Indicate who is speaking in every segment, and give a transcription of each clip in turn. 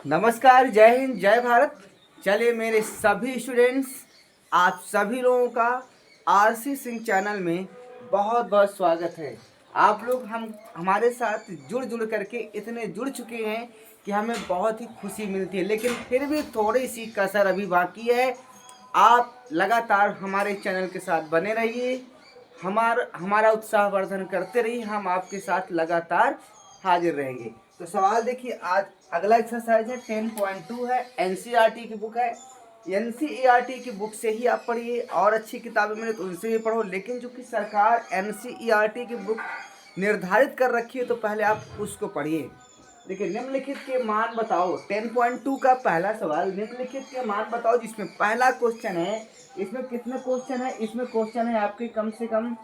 Speaker 1: नमस्कार, जय हिंद, जय भारत। चलिए मेरे सभी स्टूडेंट्स, आप सभी लोगों का आरसी सिंह चैनल में बहुत बहुत स्वागत है। आप लोग हमारे साथ जुड़ जुड़ करके इतने जुड़ चुके हैं कि हमें बहुत ही खुशी मिलती है, लेकिन फिर भी थोड़ी सी कसर अभी बाकी है। आप लगातार हमारे चैनल के साथ बने रहिए, हमारा उत्साहवर्धन करते रहिए, हम आपके साथ लगातार हाजिर रहेंगे। तो सवाल देखिए, आज अगला एक्सरसाइज है 10.2 है, एनसीईआरटी की बुक है। एनसीईआरटी की बुक से ही आप पढ़िए, और अच्छी किताबें मिले तो उनसे भी पढ़ो, लेकिन चूंकि सरकार एनसीईआरटी की बुक निर्धारित कर रखी है तो पहले आप उसको पढ़िए। देखिए, निम्नलिखित के मान बताओ। 10.2 का पहला सवाल, निम्नलिखित के मान बताओ, जिसमें पहला क्वेश्चन है। इसमें कितने क्वेश्चन है? इसमें क्वेश्चन है आपके कम से कम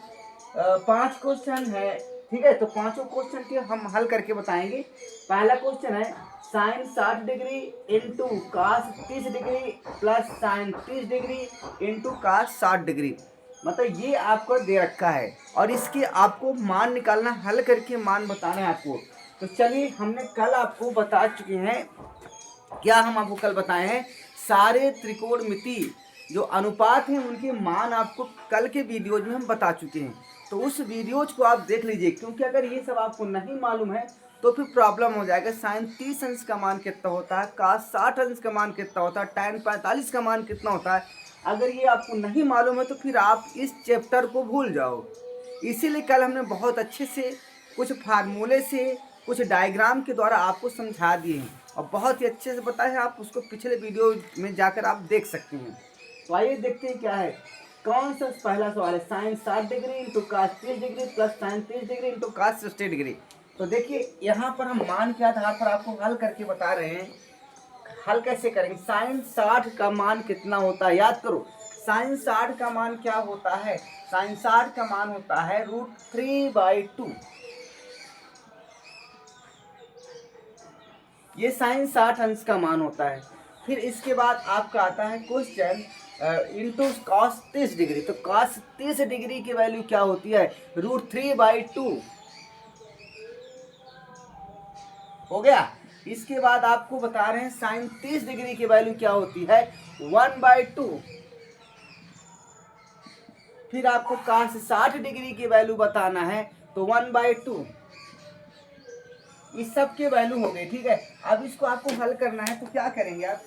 Speaker 1: 5 क्वेश्चन है। ठीक है, तो पांचों क्वेश्चन के हम हल करके बताएंगे। पहला क्वेश्चन है sine 60 degree into cos 30 degree plus sine 30 degree into cos 60 degree. मतलब ये आपको दे रखा है और इसके आपको मान निकालना, हल करके मान बताना है आपको। तो चलिए, हमने कल आपको बता चुके हैं, क्या हम आपको कल बताए हैं, सारे त्रिकोणमिति जो अनुपात हैं उनके मान आपको कल के वीडियोज में हम बता चुके हैं। तो उस वीडियोज को आप देख लीजिए, क्योंकि अगर ये सब आपको नहीं मालूम है तो फिर प्रॉब्लम हो जाएगा। साइन 30 अंश का मान कितना होता है, कास 60 अंश का मान कितना होता है, tan 45 का मान कितना होता है, अगर ये आपको नहीं मालूम है तो फिर आप इस चैप्टर को भूल जाओ। इसीलिए कल हमने बहुत अच्छे से कुछ फार्मूले से, कुछ डायग्राम के द्वारा आपको समझा दिए हैं और बहुत ही अच्छे से बताया है। आप उसको पिछले वीडियो में जाकर आप देख सकते हैं। तो आइए देखते हैं क्या है। कौन सा पहला सवाल है, sine 60 degree into cos 30 degree plus sine 30 degree into cos 60 degree. तो देखिए, यहाँ पर हम मान के आधार पर आपको हल करके बता रहे हैं। हल कैसे करेंगे? साइन 60 का मान कितना होता है, याद करो। साइन 60 का मान क्या होता है? साइन 60 का मान होता है √3/2। ये साइन 60 अंश का मान होता है। फिर इसके बाद आपका आता है क्वेश्चन इंटू कॉस 30 डिग्री। तो कॉस 30 डिग्री की वैल्यू क्या होती है? √3/2 हो गया। इसके बाद आपको बता रहे हैं साइन 30 डिग्री की वैल्यू क्या होती है? 1/2। फिर आपको कॉस 60 डिग्री की वैल्यू बताना है, तो 1/2। इस सब के वैल्यू हो गए। ठीक है, अब इसको आपको हल करना है, तो क्या करेंगे आप?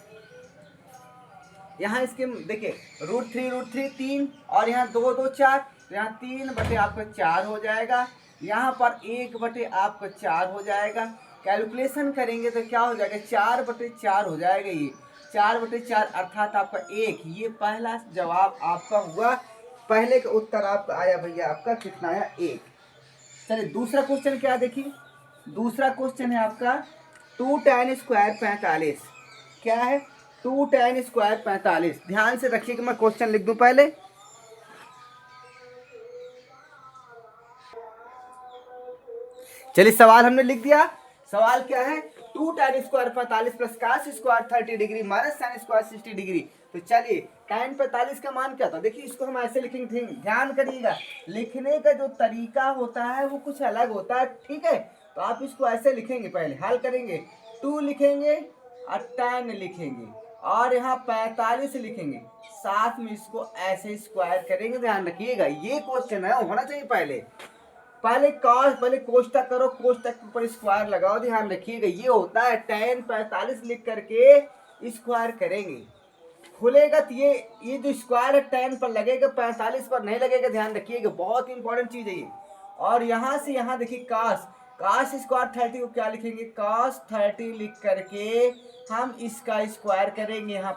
Speaker 1: यहाँ इसके देखिए, √3 3 और यहाँ 2 2 4, तो यहाँ 3 बटे आपका 4 हो जाएगा, यहाँ पर 1 बटे आपका 4 हो जाएगा। कैलकुलेशन करेंगे तो क्या हो जाएगा? 4 बटे 4 हो जाएगा। ये 4 बटे 4 अर्थात आपका 1। ये पहला जवाब आपका हुआ, पहले का उत्तर आपका आया भैया, आपका कितना आया? 1। चलिए दूसरा क्वेश्चन क्या देखिए। दूसरा क्वेश्चन है आपका 2 tan स्क्वायर 45। क्या है? 2 tan स्क्वायर 45। ध्यान से रखिए कि मैं क्वेश्चन लिख दूं पहले। चलिए, सवाल हमने लिख दिया। सवाल क्या है? 2 tan square 45 plus cos square 30 degree minus sine square 60 degree. तो चलिए, tan 45 का मान क्या था? देखिए, इसको हम ऐसे लिखेंगे। ध्यान करिएगा, लिखने का जो तरीका होता है वो कुछ अलग होता है। ठीक है, तो आप इसको ऐसे लिखेंगे, पहले हल करेंगे, 2 लिखेंगे और tan लिखेंगे और यहाँ 45 लिखेंगे, साथ में इसको ऐसे स्क्वायर करेंगे। ध्यान रखिएगा, ये क्वेश्चन है, होना चाहिए पहले पहले कोष्टक करो, कोष्टक के ऊपर स्क्वायर लगाओ। ध्यान रखिएगा, ये होता है tan 45 लिख करके स्क्वायर करेंगे, खुलेगा तो ये जो स्क्वायर है tan पर लगेगा, 45 पर नहीं लगेगा। ध्यान रखिएगा, बहुत इंपॉर्टेंट चीज है ये। और यहाँ से यहाँ देखिए, कास स्क्वायर 30 को क्या लिखेंगे? कास 30 लिख करके हम इसका स्क्वायर करेंगे। यहाँ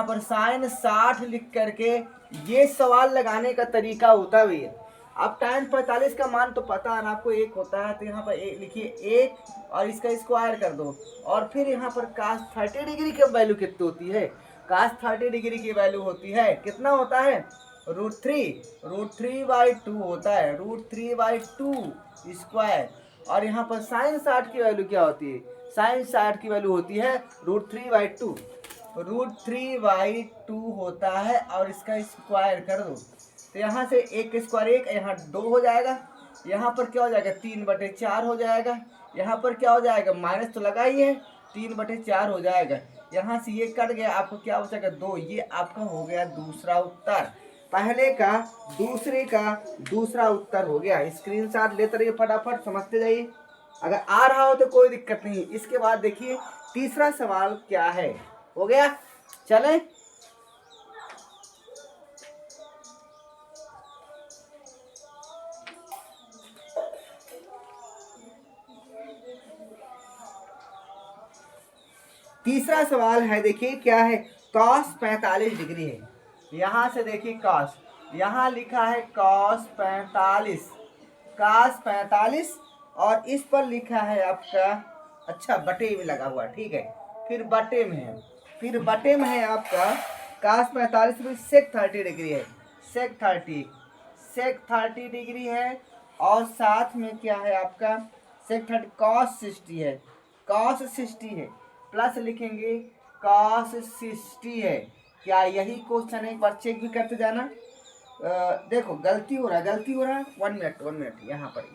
Speaker 1: पर साइन 60 लिख करके, ये सवाल लगाने का तरीका होता है भैया। अब tan 45 का मान तो पता है ना आपको, 1 होता है, तो यहाँ पर लिखिए 1 और इसका स्क्वायर कर दो। और फिर यहाँ पर cos 30 डिग्री की वैल्यू कितनी होती है? cos 30 डिग्री की वैल्यू होती है, कितना होता है? √3/2 होता है, √3/2 स्क्वायर। और यहाँ पर साइन 60 की वैल्यू क्या होती है? साइन 60 की वैल्यू होती है √3/2। √3/2 होता है और इसका स्क्वायर कर दो, तो यहाँ से 1 स्क्वायर 1, यहाँ 2 हो जाएगा। यहाँ पर क्या हो जाएगा? 3 बटे 4 हो जाएगा। यहाँ पर क्या हो जाएगा? माइनस तो लगा ही है, 3/4 हो जाएगा। यहाँ से ये कट गया, आपको क्या बचेगा 2। ये आपका हो गया दूसरा उत्तर। पहले का दूसरे का दूसरा उत्तर हो गया। स्क्रीनशॉट लेते रहिए, फटाफट समझते जाइए। अगर आ रहा हो तो कोई दिक्कत नहीं। इसके बाद देखिए तीसरा सवाल क्या है। हो गया, चले। तीसरा सवाल है, देखिए क्या है। कॉस 45 डिग्री है। यहां से देखिए कॉस, यहाँ लिखा है कॉस 45, कॉस 45, और इस पर लिखा है आपका, अच्छा बटे में लगा हुआ, ठीक है। फिर बटे में है, फिर बटे में है आपका कॉस 45 में सेक 30 डिग्री है। सेक 30, सेक 30 डिग्री है। और साथ में क्या है आपका सेक 30 कॉस 60 है, कॉस 60 है। प्लस लिखेंगे कॉस 60 है। क्या यही क्वेश्चन है, एक बार चेक भी करते जाना। देखो गलती हो रहा है, गलती हो रहा है। 1 मिनट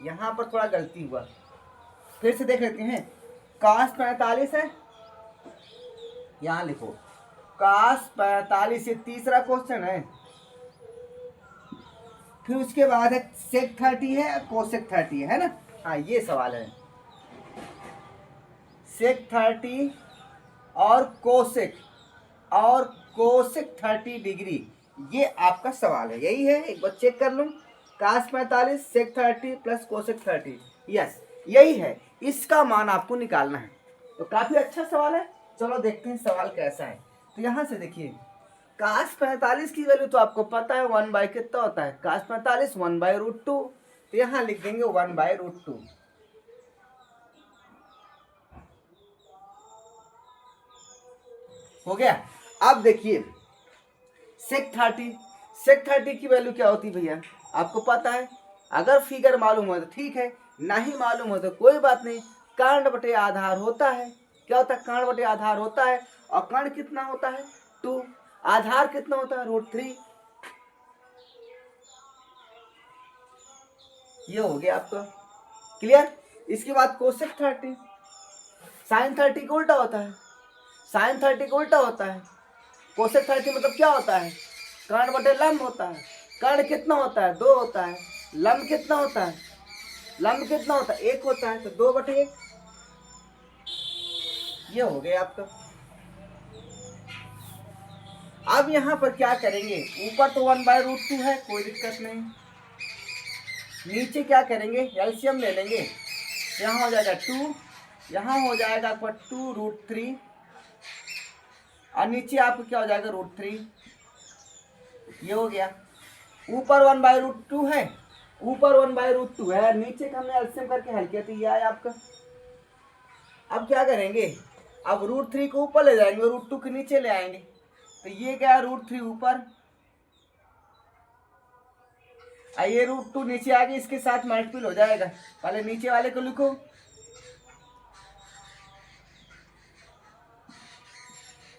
Speaker 1: यहाँ पर थोड़ा गलती हुआ। फिर से देख लेते हैं। कॉस 45 है, यहाँ लिखो कॉस 45, ये तीसरा क्वेश्चन है। फिर उसके बाद है सेक 30 है, कोसेक 30 है ना। हाँ ये सवाल है, सेक 30 और कोसेक, और कोसेक 30 डिग्री, ये आपका सवाल है। यही है, एक बार चेक कर लूँ। कास 45 सेक 30 प्लस कोसेक 30, यस यही है। इसका मान आपको निकालना है। तो काफी अच्छा सवाल है। चलो देखते हैं सवाल कैसा है। तो यहाँ से देखिए कास 45 की वैल्यू तो आपको पता है 1 बाई कितना होता है, कास 45 1/√2। तो यहाँ लिख देंगे 1/√2। हो गया। अब देखिए सेक 30, सेक 30 की वैल्यू क्या होती है भैया, आपको पता है। अगर फिगर मालूम हो तो ठीक है, नहीं मालूम हो तो कोई बात नहीं। कर्ण बटे आधार होता है। क्या होता है, कर्ण बटे आधार होता है। और कर्ण कितना होता है 2, आधार कितना होता है √3। ये हो गया आपका क्लियर। इसके बाद कोसेक 30, साइन 30 का उल्टा होता है, साइन 30 का उल्टा होता है। कोसेक 30 मतलब क्या होता है, कर्ण बटे लंब होता है। कर्ण कितना होता है 2 होता है। लंब कितना होता है, लंब कितना होता है 1 होता है। तो 2/1। ये हो गया आपका। अब यहाँ पर क्या करेंगे, ऊपर तो 1/√2 है, कोई दिक्कत नहीं। नीचे क्या करेंगे, एलसीएम ले लेंगे। यहाँ हो जाएगा 2, यहाँ हो जाएगा आपका 2√3, और नीचे आपको क्या हो जाएगा √3। ये हो गया। ऊपर 1/√2 है, ऊपर 1/√2 है, नीचे का हमने एलसीएम करके हल किया, तो ये आया आपका। अब क्या करेंगे, अब √3 को ऊपर ले जाएंगे, √2 के नीचे ले आएंगे। तो ये क्या √3 ऊपर, ये √2 नीचे आ गया, इसके साथ मल्टीपल हो जाएगा। पहले नीचे वाले को लिखो,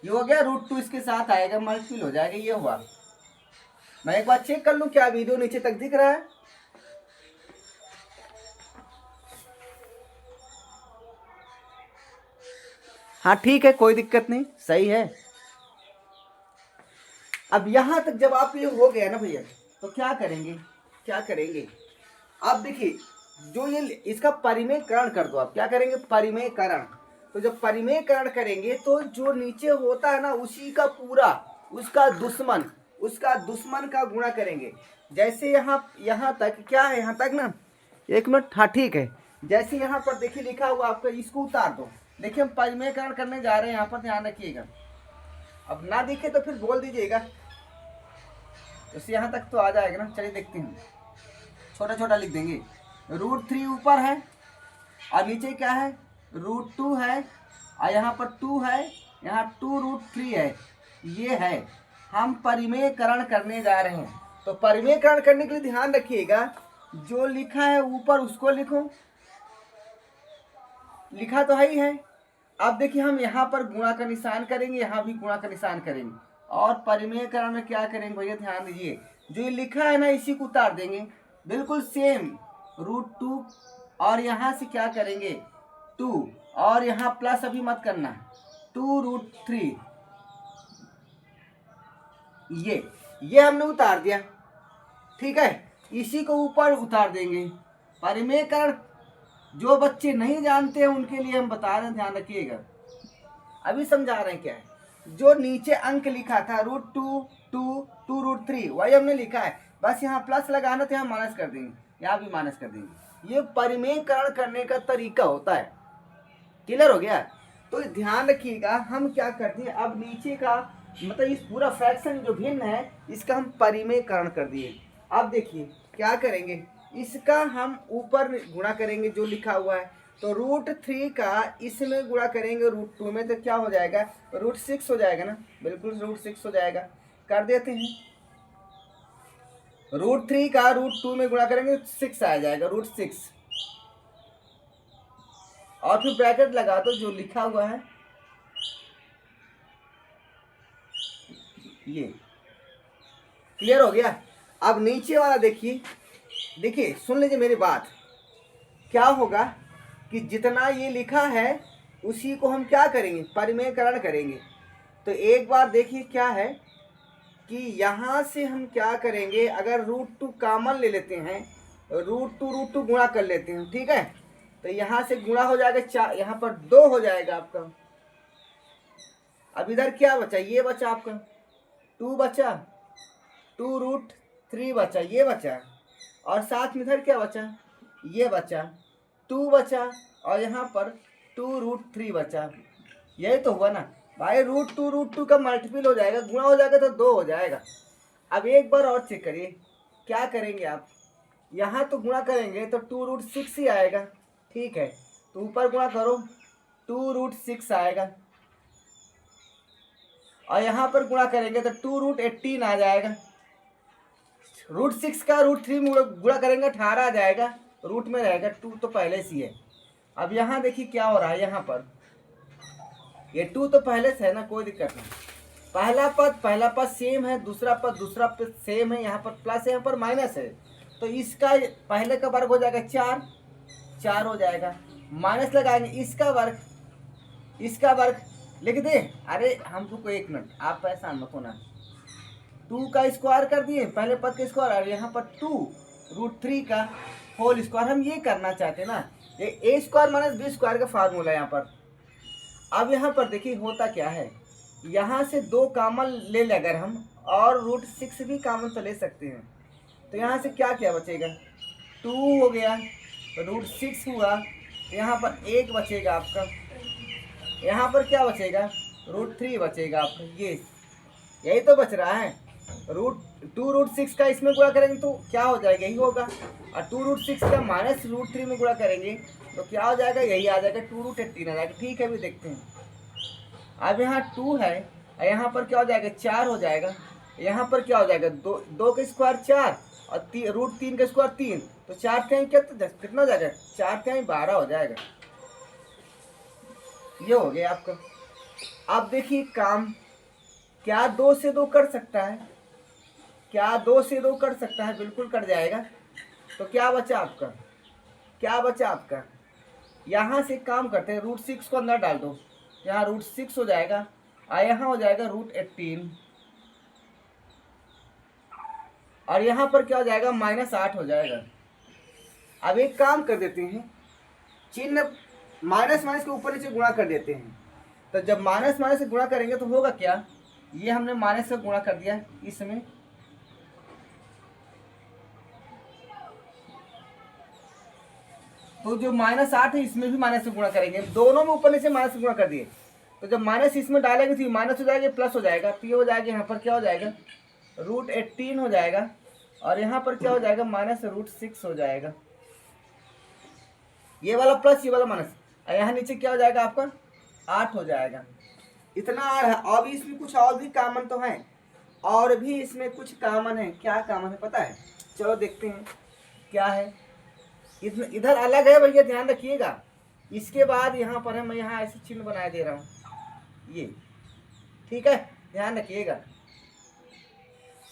Speaker 1: ये हो गया √2 इसके साथ आएगा, मल्टीपल हो जाएगा। ये हुआ। मैं एक बार चेक कर लूं क्या वीडियो नीचे तक दिख रहा है। हाँ ठीक है, कोई दिक्कत नहीं, सही है। अब यहां तक जब आप ये हो गया ना भैया, तो क्या करेंगे, क्या करेंगे। अब देखिए जो ये इसका परिमेयकरण कर दो। आप क्या करेंगे, परिमेयकरण। तो जब परिमेयकरण करेंगे तो जो नीचे होता है ना उसी का पूरा, उसका दुश्मन, उसका दुश्मन का गुणा करेंगे। जैसे यहाँ तक क्या है, यहाँ तक ना, 1 मिनट, हाँ ठीक है। जैसे यहाँ पर देखिए लिखा हुआ आपका, इसको उतार दो। देखिए हम परिमेयकरण करने जा रहे हैं, यहाँ पर ध्यान रखिएगा। अब ना दिखे तो फिर बोल दीजिएगा। तो यहाँ तक तो आ जाएगा ना। चलिए देखते हैं, छोटा छोटा लिख देंगे। √3 ऊपर है, और नीचे क्या है √2 है, और यहाँ पर 2 है, यहाँ 2√3 है। ये है, हम परिमेयकरण करने जा रहे हैं। तो परिमेयकरण करने के लिए ध्यान रखिएगा, जो लिखा है ऊपर उसको लिखो, लिखा तो है ही है। अब देखिए हम यहाँ पर गुणा का निशान करेंगे, यहाँ भी गुणा का निशान करेंगे। और परिमेयकरण में क्या करेंगे भैया, ध्यान दीजिए, जो ये लिखा है ना इसी को उतार देंगे, बिल्कुल सेम √2। और यहाँ से क्या करेंगे, 2 और यहाँ प्लस अभी मत करना, 2√3। ये हमने उतार दिया, ठीक है। इसी को ऊपर उतार देंगे। परिमेयकरण जो बच्चे नहीं जानते हैं उनके लिए हम बता रहे हैं, ध्यान रखिएगा। अभी समझा रहे हैं क्या है। जो नीचे अंक लिखा था √2, 2, 2√3 वही हमने लिखा है, बस यहाँ प्लस लगाना तो यहाँ माइनस कर देंगे, यहाँ भी माइनस कर देंगे। ये परिमेयकरण करने का तरीका होता है। क्लियर हो गया। तो ध्यान रखिएगा हम क्या करते हैं, अब नीचे का मतलब इस पूरा फ्रैक्शन जो भिन्न है इसका हम परिमेयकरण कर दिए। अब देखिए क्या करेंगे, इसका हम ऊपर गुणा करेंगे जो लिखा हुआ है, तो √3 का इसमें गुणा करेंगे √2 में, तो क्या हो जाएगा, √6 हो जाएगा ना, बिल्कुल √6 हो जाएगा। कर देते हैं, √3 का √2 में गुणा करेंगे 6 आ जाएगा, √6, और फिर ब्रैकेट लगा दो जो लिखा हुआ है ये। क्लियर हो गया। अब नीचे वाला देखिए, देखिए सुन लीजिए मेरी बात। क्या होगा कि जितना ये लिखा है उसी को हम क्या करेंगे, परिमेयकरण करेंगे। तो एक बार देखिए क्या है कि यहाँ से हम क्या करेंगे, अगर √2 कॉमन ले लेते हैं, √2 गुणा कर लेते हैं, ठीक है। तो यहाँ से गुणा हो जाएगा 4, यहाँ पर 2 हो जाएगा आपका। अब इधर क्या बचा, ये बचा आपका 2 बचा, 2√3 बचा, ये बचा, और साथ में इधर क्या बचा, ये बचा 2 बचा, और यहाँ पर 2√3 बचा। यही तो हुआ ना भाई, √2 का मल्टीपल हो जाएगा, गुणा हो जाएगा तो 2 हो जाएगा। अब एक बार और चेक करिए, क्या करेंगे आप, यहाँ तो गुणा करेंगे तो 2√6 ही आएगा, ठीक है। तो ऊपर गुणा करो 2√6 आएगा, और यहाँ पर गुणा करेंगे तो 2√18 आ जाएगा। √6 का √3 में गुणा करेंगे 18 आ जाएगा, रूट में रहेगा, 2 तो पहले से है। अब यहाँ देखिए क्या हो रहा है, यहाँ पर ये 2 तो पहले से है ना, कोई दिक्कत नहीं। पहला पद सेम है, दूसरा पद सेम है, यहाँ पर प्लस है, यहाँ पर माइनस है, तो इसका पहले का वर्ग हो जाएगा 4 हो जाएगा, माइनस लगाएंगे इसका वर्ग लिख दे। अरे हमको को 1 मिनट, आप परेशान मत होना। 2 का स्क्वायर कर दिए, पहले पद का स्क्वायर, और यहाँ पर 2√3 का होल स्क्वायर। हम ये करना चाहते हैं ना, ये a² - b² का फार्मूला यहाँ पर। अब यहाँ पर देखिए होता क्या है, यहाँ से 2 कॉमन ले लें अगर हम, और √6 भी कॉमन तो ले सकते हैं, तो यहाँ से क्या क्या बचेगा, 2 हो गया, √6 हुआ, तो यहाँ पर 1 बचेगा आपका, यहाँ पर क्या बचेगा, √3 बचेगा आपका। ये यही तो बच रहा है। 2√6 का इसमें गुणा करेंगे तो क्या हो जाएगा, यही होगा, और 2√6 का माइनस √3 में गुणा करेंगे तो क्या हो जाएगा, यही आ जाएगा, 2√18 आ जाएगा। ठीक है, अभी देखते हैं। अब यहाँ 2 है, और यहाँ पर क्या हो जाएगा, 4 हो जाएगा, यहाँ पर क्या हो जाएगा, 2 का स्क्वायर 4, और √3 का स्क्वायर 3, तो 4 का कितना हो जाएगा, 4 का 12 हो जाएगा। ये हो गया आपका। अब देखिए काम, क्या 2 से 2 कर सकता है, क्या 2 से 2 कर सकता है, बिल्कुल कट जाएगा। तो क्या बचा आपका, यहाँ से काम करते हैं, √6 को अंदर डाल दो, यहाँ √6 हो जाएगा, और यहाँ हो जाएगा √18, और यहाँ पर क्या हो जाएगा, -8 हो जाएगा। अब एक काम कर देते हैं, चिन्ह माइनस के ऊपर नीचे गुणा कर देते हैं। तो जब माइनस से गुणा करेंगे तो होगा क्या, ये हमने माइनस से गुणा कर दिया इसमें, तो जो -8 है इसमें भी माइनस से गुणा करेंगे, दोनों में ऊपर नीचे माइनस से गुणा कर दिए। तो जब माइनस इसमें डालेंगे तो माइनस हो जाएगा, प्लस हो जाएगा, तो ये हो जाएगा, यहाँ पर क्या हो जाएगा, √18 हो जाएगा, और यहाँ पर क्या हो जाएगा, -√6 हो जाएगा। ये वाला प्लस, ये वाला माइनस, और यहाँ नीचे क्या हो जाएगा आपका, 8 हो जाएगा। इतना है। अब इसमें कुछ और भी कॉमन तो है, और भी इसमें कुछ कॉमन है। क्या कॉमन है पता है, चलो देखते हैं क्या है। इसमें इधर अलग है भैया, ध्यान रखिएगा। इसके बाद यहाँ पर है, मैं यहाँ ऐसे चिन्ह बना दे रहा हूँ, ये ठीक है, ध्यान रखिएगा।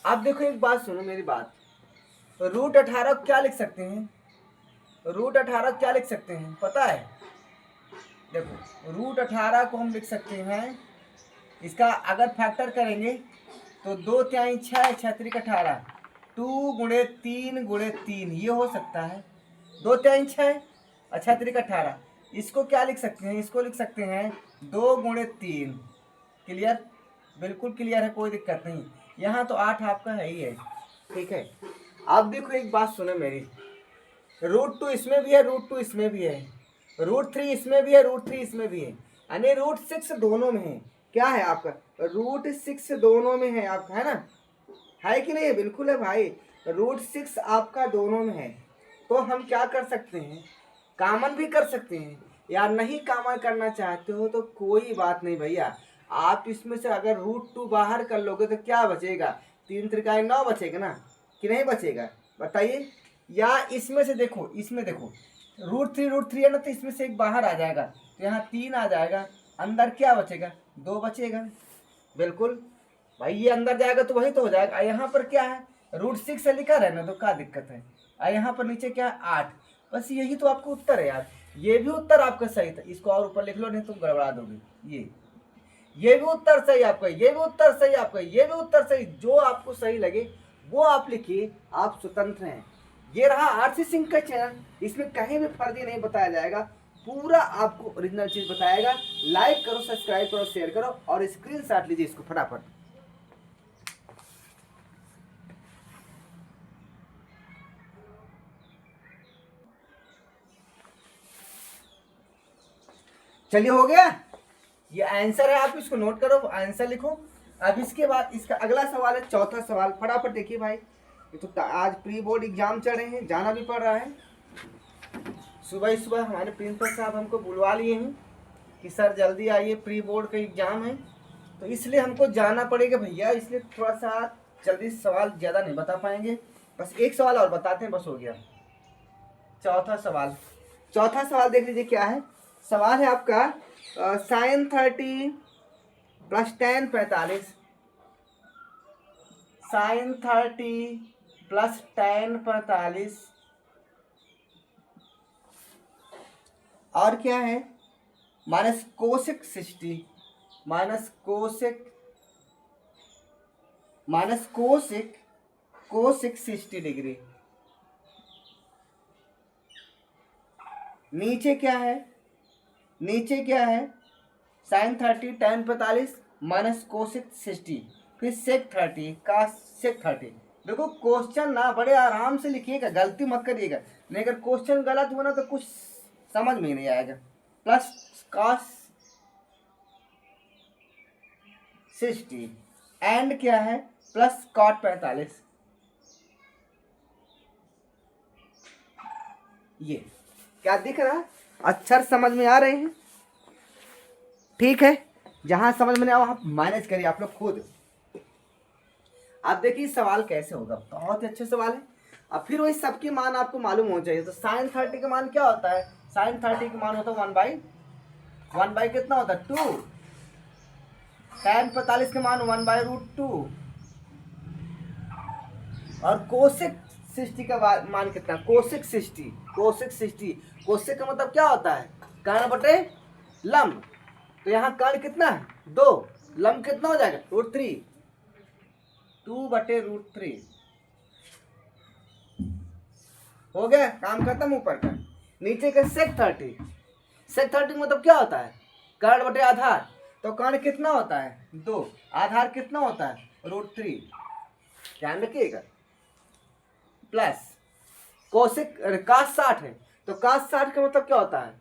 Speaker 1: अब देखो एक बात सुनो मेरी बात, √18 क्या लिख सकते हैं, √18 क्या लिख सकते हैं पता है, देखो √18 को हम लिख सकते हैं, इसका अगर फैक्टर करेंगे तो 2 तिहाई 6, 6 त्रिक 18, 2 गुणे 3 गुणे 3 ये हो सकता है 2 तिहाई 6 और 6 त्रिक 18। इसको क्या लिख सकते हैं, इसको लिख सकते हैं 2 गुणे 3। क्लियर, बिल्कुल क्लियर है, कोई दिक्कत नहीं। यहाँ तो 8 आपका है ही है, ठीक है। अब देखो एक बात सुनो मेरी, √2 इसमें भी है, √2 इसमें भी है, √3 इसमें भी है, √3 इसमें भी है, यानी √6 दोनों में है। क्या है आपका, √6 दोनों में है आपका, है ना, है कि नहीं है, बिल्कुल है भाई, √6 आपका दोनों में है। तो हम क्या कर सकते हैं, कॉमन भी कर सकते हैं, या नहीं कॉमन करना चाहते हो तो कोई बात नहीं भैया, आप इसमें से अगर √2 बाहर कर लोगे तो क्या बचेगा, 3 त्रिकाई 9 बचेगा ना, कि नहीं बचेगा, बताइए। या इसमें से देखो, इसमें देखो √3 है ना, तो इसमें से एक बाहर आ जाएगा, तो यहाँ 3 आ जाएगा, अंदर क्या बचेगा, 2 बचेगा। बिल्कुल भाई, ये अंदर जाएगा तो वही तो हो जाएगा। यहाँ पर क्या है, √6 से लिखा रहे ना, तो क्या दिक्कत है। यहाँ पर नीचे क्या है, 8, बस यही तो आपको उत्तर है यार। ये भी उत्तर आपका सही था, इसको और ऊपर लिख लो, नहीं तुम गड़बड़ा दोगे। ये भी उत्तर सही आपका, ये भी उत्तर सही आपका, ये भी उत्तर सही, जो आपको सही लगे वो आप लिखिए, आप स्वतंत्र हैं। ये रहा आरसी सिंह का चैनल, इसमें कहीं भी फर्जी नहीं बताया जाएगा, पूरा आपको ओरिजिनल चीज बताएगा। लाइक करो, सब्सक्राइब करो, शेयर करो और स्क्रीनशॉट लीजिए इसको फटाफट। चलिए हो गया, ये आंसर है, आप इसको नोट करो, आंसर लिखो। अब इसके बाद इसका अगला सवाल है, चौथा सवाल, फटाफट देखिए भाई। ये तो आज प्री बोर्ड एग्जाम चल रहे हैं, जाना भी पड़ रहा है। सुबह ही सुबह हमारे प्रिंसिपल साहब हमको बुलवा लिए हैं कि सर जल्दी आइए, प्री बोर्ड का एग्जाम है, तो इसलिए हमको जाना पड़ेगा भैया। इसलिए थोड़ा सा जल्दी सवाल ज़्यादा नहीं बता पाएंगे, बस एक सवाल और बताते हैं, बस हो गया। चौथा सवाल देख लीजिए क्या है। सवाल है आपका sin 30 + tan 45, sin 30 + tan 45 और क्या है, minus cosec 60, minus cosec 60 degree. नीचे क्या है, sin 30 tan 45 माइनस कोसेक 60, फिर सेक 30 का सेक 30। देखो क्वेश्चन ना बड़े आराम से लिखिएगा, गलती मत करिएगा, नहीं अगर क्वेश्चन गलत हुआ ना तो कुछ समझ में नहीं आएगा। प्लस cos 60 एंड क्या है, प्लस cot 45। ये क्या दिख रहा है, अक्षर समझ में आ रहे हैं, ठीक है। जहां समझ में नहीं आओ आप मैनेज करिए आप लोग खुद। अब देखिए सवाल कैसे होगा, बहुत ही अच्छे सवाल है। अब फिर वही सबके मान आपको मालूम होना चाहिए। तो sin 30 का मान क्या होता है, sin 30 का मान होता है 1/1 कितना होता है 2, tan 45 का मान 1/√2 और कोसेक 60 का मान कितना, कोसेक 60। कोसेक का मतलब क्या होता है, कर्ण बटे लंब। तो यहाँ कर्ण कितना है 2, लंब कितना हो जाएगा √3, 2/√3 हो गया, काम खत्म। ऊपर का नीचे का सेक 30 मतलब क्या होता है, कर्ण बटे आधार। तो कर्ण कितना होता है 2, आधार कितना होता है √3, ध्यान रखिएगा। प्लस कोसेक cos 60 है, तो cos 60 का मतलब क्या होता है,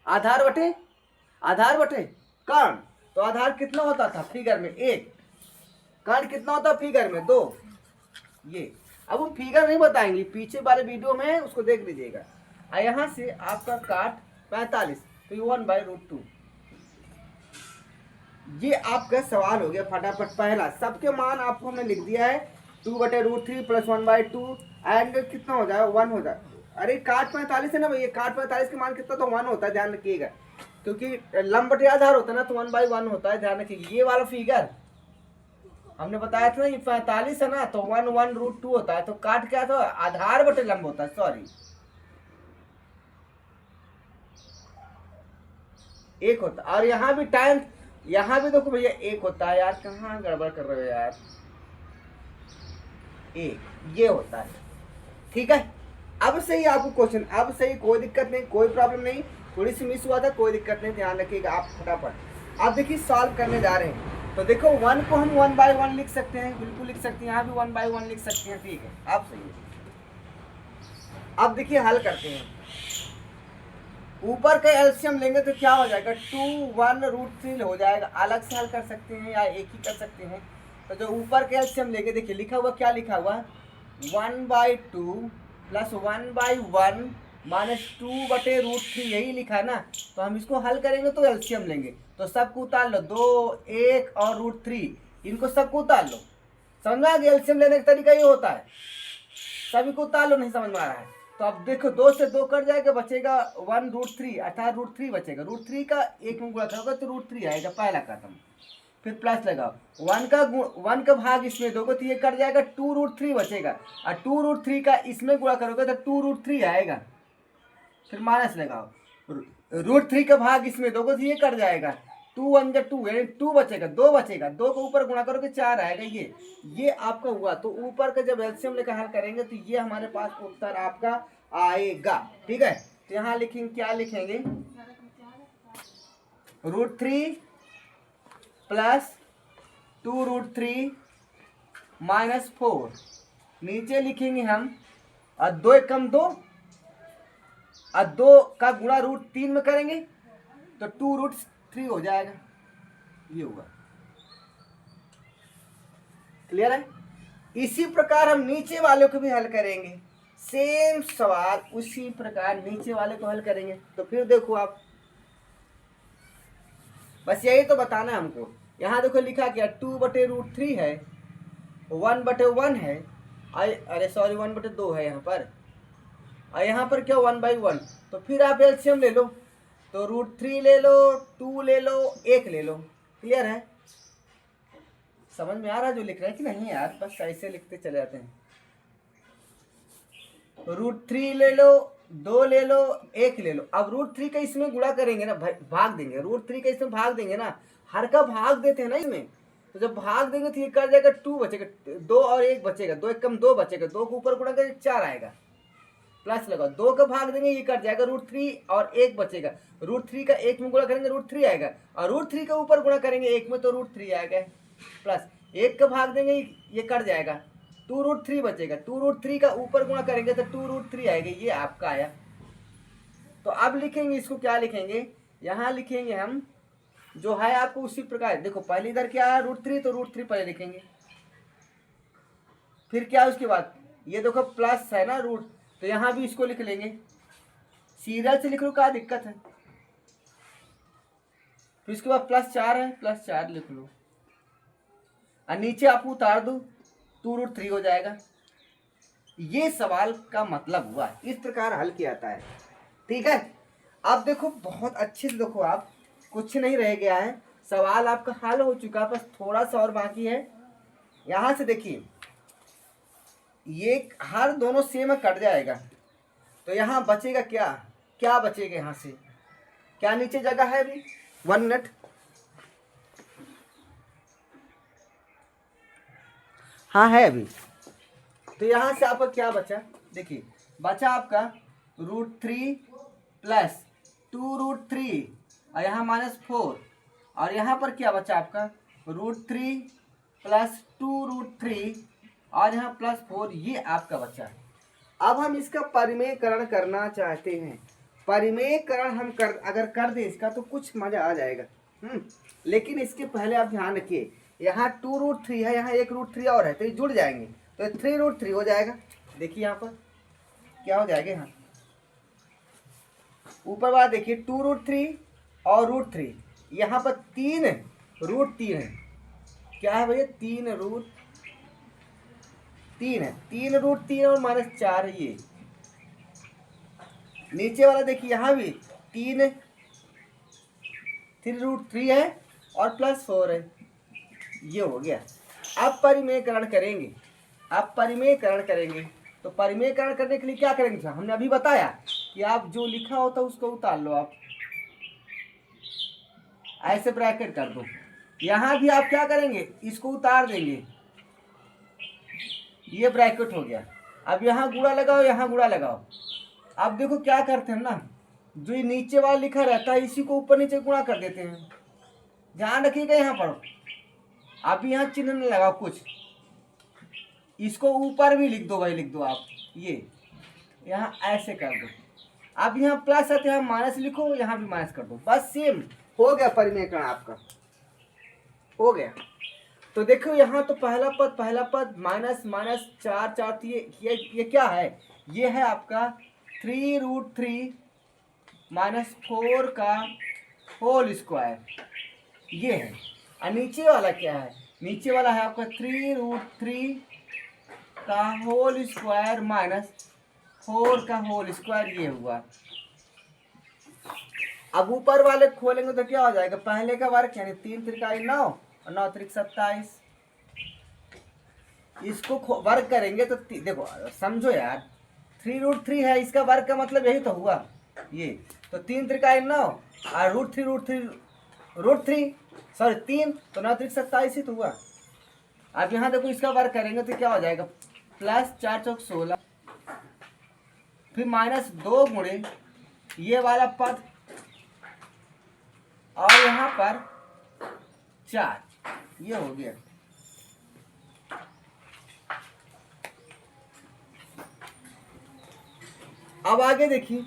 Speaker 1: आधार बटे कर्ण। तो आधार कितना होता था फिगर में 1, कर्ण कितना होता है फिगर में 2। ये अब हम फिगर नहीं बताएंगे, पीछे वाले वीडियो में उसको देख लीजिएगा। यहाँ से आपका काट 45, तो 1/√2। ये आपका सवाल हो गया फटाफट। पहला सबके मान आपको हमने लिख दिया है, 2/√3 + 1/2 एंड कितना हो जाएगा 1 हो जाएगा। अरे काट 45 है ना भैया, काट 45 के मान कितना, तो 1 होता है, ध्यान रखिएगा, क्योंकि लंब बटे आधार होता है ना, तो 1/1 होता है, ध्यान रखिएगा। ये वाला फिगर हमने बताया था ना, ये 45 है ना, तो 1/√2 होता है, तो काट क्या था, आधार बटे लंब होता है, सॉरी। एक होता है। और यहाँ भी टाइम, यहाँ भी देखो भैया एक होता है यार, कहाँ गड़बड़ कर रहे हो यार, एक ये होता है। ठीक है, अब सही आपको क्वेश्चन, अब सही, कोई दिक्कत नहीं, कोई प्रॉब्लम नहीं, थोड़ी सी मिस हुआ था, कोई दिक्कत नहीं, ध्यान रखिएगा आप फटाफट। अब देखिए सॉल्व करने जा रहे हैं, तो देखो वन को हम 1 बाय 1 लिख सकते हैं, बिल्कुल लिख सकते हैं, यहाँ भी 1 बाय 1 लिख सकते हैं। ठीक है, अब सही है। अब देखिए हल करते हैं, ऊपर का एलसीएम लेंगे तो क्या हो जाएगा, 2 1√3 हो जाएगा। अलग से हल कर सकते हैं या एक ही कर सकते हैं। तो जो ऊपर का एलसीएम लेंगे, देखिए लिखा हुआ क्या लिखा हुआ, 1/2 प्लस 1/1 माइनस 2/√3, यही लिखा है ना। तो हम इसको हल करेंगे तो एलसीएम लेंगे, तो सबको उतार लो, 2 1 और √3, इनको सबको उतार लो। समझ में आ गया, एलसीएम लेने का तरीका ये होता है, सभी को उतार लो, नहीं समझ में आ रहा है तो अब देखो 2 से 2 कट जाएगा, बचेगा 1√3, अर्थात √3 बचेगा। √3 का एक में गुणा करोगे तो √3 आएगा, पहला कदम। फिर प्लस लगाओ, 1 का भाग इसमें दोगे तो ये कट जाएगा, 2√3 बचेगा, और 2√3 का इसमें गुणा करोगे तो 2√3 आएगा। फिर माइनस लगाओ, √3 का भाग इसमें दोगे तो ये कट जाएगा, 2 1 2 यानी 2 बचेगा, 2 बचेगा, 2 को ऊपर गुणा करोगे 4 आएगा। ये आपका हुआ। तो ऊपर का जब एलसीएम लेकर हल करेंगे तो ये हमारे पास उत्तर आपका आएगा। ठीक है, तो यहाँ लिखेंगे, क्या लिखेंगे, √3 प्लस 2√3 माइनस 4, नीचे लिखेंगे हम, और 2 एक कम 2, और 2 का गुणा √3 में करेंगे तो 2√3 हो जाएगा। ये हुआ, क्लियर है। इसी प्रकार हम नीचे वाले को भी हल करेंगे, सेम सवाल उसी प्रकार नीचे वाले को हल करेंगे। तो फिर देखो आप, बस यही तो बताना है हमको। यहाँ देखो लिखा क्या, 2/√3 है, 1/1 है, अरे सॉरी 1/2 है यहाँ पर, और यहाँ पर क्या 1/1। तो फिर आप एलसीएम ले लो, तो √3 ले लो, 2 ले लो, 1 ले लो। क्लियर है, समझ में आ रहा है जो लिख रहे हैं कि नहीं यार, बस ऐसे लिखते चले जाते हैं। √3 ले लो, 2 ले लो, 1 ले लो। अब √3 का इसमें गुणा करेंगे ना, भाग देंगे, √3 का इसमें भाग देंगे ना, हर का भाग देते हैं ना इसमें। तो जब भाग देंगे तो ये कर जाएगा, 2 बचेगा, 2 और 1 बचेगा, 2 एक कम 2 बचेगा, 2 को ऊपर गुणा करेंगे 4 आएगा, प्लस लगाओ, 2 का भाग देंगे ये कट जाएगा, √3 और 1 बचेगा, √3 का 1 में गुणा करेंगे √3 आएगा, और √3 का ऊपर गुणा करेंगे 1 में तो √3 आएगा, प्लस 1 का भाग देंगे ये कट जाएगा, 2√3 बचेगा, 2√3 का ऊपर गुणा करेंगे तो 2√3 आएगा। ये आपका आया। तो अब लिखेंगे इसको, क्या लिखेंगे, यहाँ लिखेंगे हम जो है आपको उसी प्रकार। देखो पहले इधर क्या है √3, तो √3 पहले लिखेंगे, फिर क्या उसके बाद ये देखो प्लस है ना रूट, तो यहाँ भी इसको लिख लेंगे, सीरियल से लिख लो, क्या दिक्कत है। फिर इसके बाद +4 है, +4 लिख लो, और नीचे आपको उतार दो, 2√3 हो जाएगा। ये सवाल का मतलब हुआ, इस प्रकार हल किया जाता है। ठीक है, अब देखो बहुत अच्छे से देखो, आप कुछ नहीं रह गया है, सवाल आपका हल हो चुका, बस थोड़ा सा और बाकी है। यहाँ से देखिए, ये हर दोनों सेम कट जाएगा, तो यहाँ बचेगा क्या, क्या बचेगा यहाँ से, क्या नीचे जगह है अभी, 1 मिनट, हाँ है अभी। तो यहाँ से आपका क्या बचा, देखिए बचा आपका √3 प्लस 2√3, और यहाँ -4, और यहाँ पर क्या बचा आपका √3 प्लस 2√3, और यहाँ +4, ये आपका बचा। अब हम इसका परिमेयकरण करना चाहते हैं। परिमेयकरण हम अगर कर दें इसका तो कुछ मज़ा आ जाएगा। लेकिन इसके पहले आप ध्यान रखिए, यहाँ 2√3 है, यहाँ एक √3 और है, तो ये जुड़ जाएंगे, तो 3√3 हो जाएगा। देखिए यहाँ पर क्या हो जाएगा, यहाँ ऊपर बात देखिए 2√3 और √3, यहाँ पर 3 √3 है, क्या है भैया 3 √3 है, 3 √3 और -4 है। ये नीचे वाला देखिए, यहाँ भी 3 √3 है और +4 है, ये हो गया। अब परिमेयकरण करेंगे, अब परिमेयकरण करेंगे, तो परिमेयकरण करने के लिए क्या करेंगे, हमने अभी बताया कि आप जो लिखा होता है उसको उतार लो आप, ऐसे ब्रैकेट कर दो। यहाँ भी आप क्या करेंगे, इसको उतार देंगे, ये ब्रैकेट हो गया। अब यहाँ गुणा लगाओ, यहाँ गुणा लगाओ। अब देखो क्या करते हैं ना, जो ये नीचे वाला लिखा रहता है इसी को ऊपर नीचे गुणा कर देते हैं। ध्यान रखिएगा यहाँ पर, अब यहाँ चिन्ह न लगाओ कुछ, इसको ऊपर भी लिख दो भाई, लिख दो आप, ये यहाँ ऐसे कर दो। अब यहाँ प्लस है तो यहाँ माइनस लिखो, यहाँ भी माइनस कर दो, बस सेम हो गया परिमेयकरण आपका, हो गया। तो देखो यहाँ तो पहला पद माइनस माइनस 4 4, तो ये क्या है, ये है आपका 3√3 -4 का होल स्क्वायर, ये है। और नीचे वाला क्या है, नीचे वाला है आपका 3√3 का होल स्क्वायर -4 का होल स्क्वायर, ये हुआ। अब ऊपर वाले खोलेंगे तो क्या हो जाएगा, पहले का वर्ग यानी 3 त्रिकाई 9 और 9 त्रिक 27, इसको वर्ग करेंगे तो देखो समझो यार, 3√3 है, इसका वर्ग का मतलब यही तो हुआ ये, तो 3 त्रिकाई 9 और √3 सॉरी 3, तो 9 त्रिक 27 ही तो हुआ। अब यहाँ देखो इसका वर्ग करेंगे तो क्या हो जाएगा, प्लस 4 चौक 16, फिर -2 गुणे ये वाला पद और यहाँ पर 4, ये हो गया। अब आगे देखिए,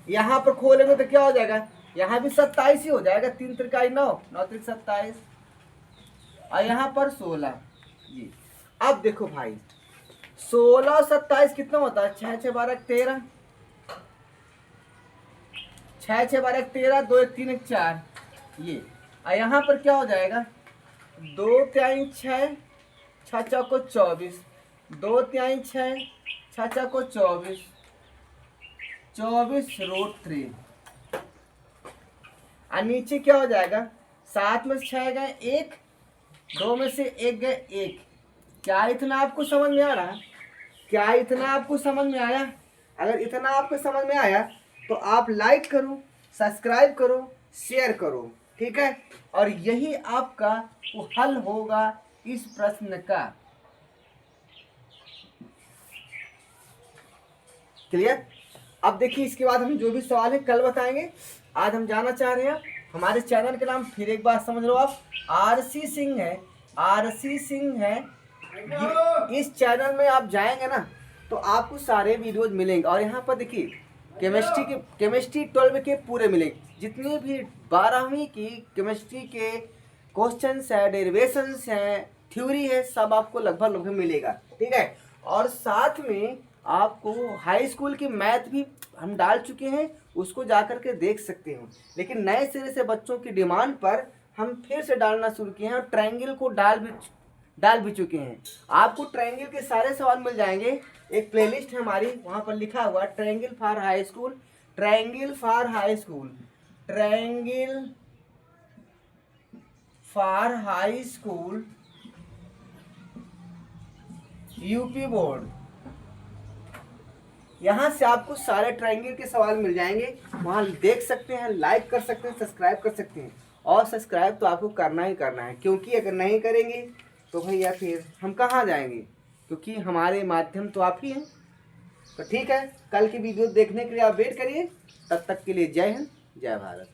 Speaker 1: यहाँ पर खोलेंगे तो क्या हो जाएगा, यहाँ भी 27 ही हो जाएगा, 3 त्रिकाई 9 9 त्रिक 27 और यहाँ पर 16 जी। अब देखो भाई 16 और 27 कितना होता है, 6 6 12 13, 6 6 12 13, 2 1 3 1 4, ये। और यहाँ पर क्या हो जाएगा, 2 तिहाई 6 6 चौको 24, 2 तिहाई 6 6 चौको 24, 24√3। और नीचे क्या हो जाएगा, 7 में से 6 गए 1, 2 में से 1 गए 1। क्या इतना आपको समझ में आ रहा है, क्या इतना आपको समझ में आया? अगर इतना आपको समझ में आया तो आप लाइक करो, सब्सक्राइब करो, शेयर करो, ठीक है। और यही आपका वो हल होगा इस प्रश्न का। क्लियर? अब देखिए इसके बाद हम जो भी सवाल है कल बताएंगे। आज हम जानना चाह रहे हैं, हमारे चैनल का नाम फिर एक बार समझ लो आप, आरसी सिंह है, आरसी सिंह है। इस चैनल में आप जाएंगे ना तो आपको सारे वीडियोज मिलेंगे। और यहाँ पर देखिए केमिस्ट्री 12 के पूरे मिलेंगे, जितनी भी 12वीं की केमिस्ट्री के क्वेश्चंस है, डेरिवेशंस हैं, थ्योरी है, सब आपको लगभग मिलेगा, ठीक है। और साथ में आपको हाई स्कूल की मैथ भी हम डाल चुके हैं, उसको जा कर के देख सकते हो। लेकिन नए सिरे से बच्चों की डिमांड पर हम फिर से डालना शुरू किए हैं और ट्रायंगल को डाल भी चुके हैं। आपको ट्रायंगल के सारे सवाल मिल जाएंगे, एक प्लेलिस्ट है हमारी, वहाँ पर लिखा हुआ triangle for high school, triangle for high school, triangle for high school UP board. यहाँ से आपको सारे ट्रायंगल के सवाल मिल जाएंगे, वहाँ देख सकते हैं, लाइक कर सकते हैं, सब्सक्राइब कर सकते हैं। और सब्सक्राइब तो आपको करना ही करना है, क्योंकि अगर नहीं करेंगे तो भैया फिर हम कहाँ जाएंगे, क्योंकि हमारे माध्यम तो आप ही हैं। तो ठीक है, कल की वीडियो देखने के लिए आप वेट करिए, तब तक के लिए जय हिंद, जय भारत।